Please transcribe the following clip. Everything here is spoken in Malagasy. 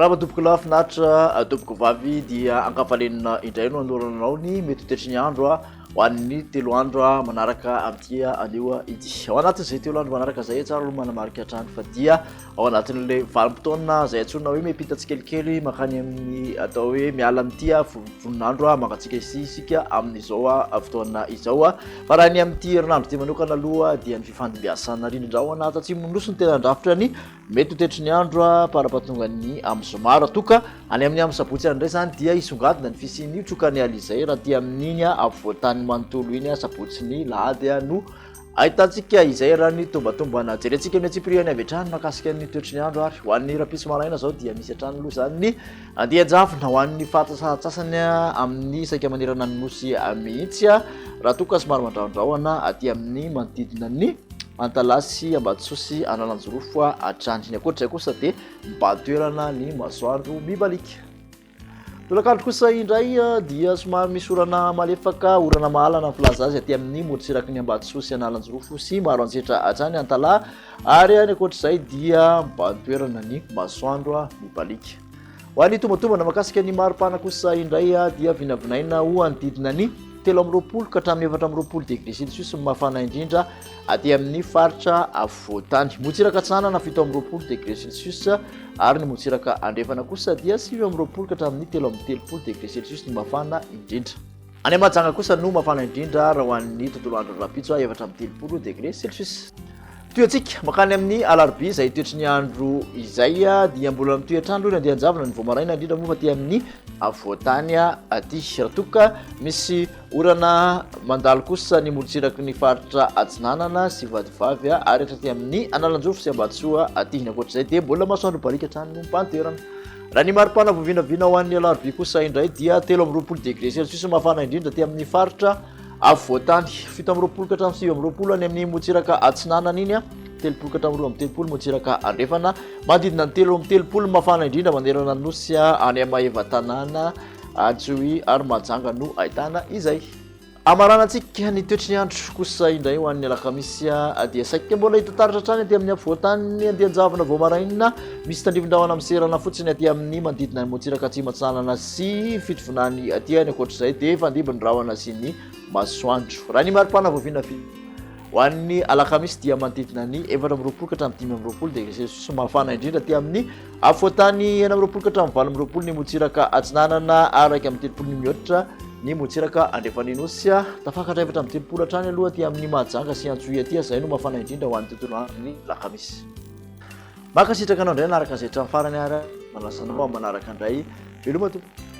Salama tompoko lafinatra tompoko vavy dia ankafalenina indray no anorananao ny mety tetry ny andro ho an'ny 3 andro manaraka amin'ity anio ity. Ao anatin'izay 3 andro manaraka izay tsara aloha manamarika hatrany fa dia ao anatin'ilay valim-potoana izay antsoina hoe miampita tsikelikely makany amin'ny atao hoe miala amin'ity voninandro mangatsika isika amin'izao fotoana izao. Fa raha ny amin'ity herinandro ty manokana aloha dia ny fifandimbiasana rindra ao anaty atsimo-nosy ny tena andrafitra ny mety tetry ny andro para-pahatonga ny amin'ny zoma toka any amin'ny amin'ny sabotsy andray zany dia isongadina ny fisian'io trokany alizay raha ty amin'iny avoatany manontolo iny sabotsy ny lahady no ahitantsika izay raha ny tombatombana jerentsika ny atsipiriany avy hatrany makasika ny toetry ny andro ary ho an'ny rapisy malaina zao dia misy hatrany aloha zany ny andianjavona ho an'ny fahatsasany amin'ny isaika manerana ny nosy mihitsy raha toka somary mandraondraoana aty amin'ny manodidina ny antalasy ambatsosy analanjorofo hatrany ny akoatr'izay kosa dia mibatoerana ny masoandro mibalika. Tolakandro kosa indray dia somary misy orana malefaka orana mahalana filaza azy aty amin'ny morotsiraky ny ambatsosy analanjorofo sy maro anjetra hatrany antala ary ny akoatr'izay dia mibatoerana ny masoandro mibalika. Ho an'ny tombatombana makasika ny maripana kosa indray dia vinavinaina ho anodidina ny 3 ka hatramin'ny 4 degré celsius mafana indrindra aty amin'ny faritra avoatany. Motsiraka tsanana 7 degré celsius ary ny motsiraka andrefana kosa dia 9 ka hatramin'ny 13 degré celsius ny mafana indrindra. Any Mahajanga kosa no mafana indrindra raha ho an'ny tontolo andro rapitso 13 degré celsius. Toetsika makany amin'ny alarobia izay toetry ny andro izay dia mbola mitoetrany aloha ny andianjavona ny voamaraina indrindra moa fa ty amin'ny avoatany aty raha toka misy orana mandalo kosa ny morotsiraky ny faritra atsinanana sy vadivavy ary hatraty amin'ny analanjorofo sy ambatsoa aty ny akoatr'izay dia mbola masoandro balika hatrany no mpantoerana. Raha ny maripana voavinavina ho an'ny alarobia kosa indray dia 13 degré celsius mafana indrindra ty amin'ny faritra avoatany 17 ka hatramin'ny 19 any amin'ny motsiraka atsinanana iny 3 ka hatramin'ny 13 motsiraka andrefana manodidina ny 13 mafana indrindra manerana ny nosy any Mahevatanana Antsohi ary Mahajanga no ahitana izay. Amaranantsika ny toetry ny andro kosa indray ho an'ny alakamisy dia saika mbola hita taratra hatrany aty amin'ny avoatany andianjavona voamaraina misy tandrivindrahona miserana fotsiny aty amin'ny manodidina ny motsiraka atsimatsanana sy fitovinany aty any akoatr'izay dia fandibony rahona sy ny masoandro. Raha ny maripana voavinavina ho an'ny alakamisy dia manodidina ny 14 ka hatramin'ny 15 degré celsius mafana indrindra aty amin'ny avoatany 19 ka hatramin'ny 20 ny motsiraka atsinanana araka amin'ny 30 mihoatra ny motsiraka andrefanin'osy tafakatra 7 hatrany aloha aty amin'ny Mahajanga sy Antsohi aty izay no mafana indrindra ho an'ny tontolo andron'ny alakamisy. Makasitraka anao indray anaraka izay hatramin'ny farany ary manasanao manaraka indray veloma tompoko.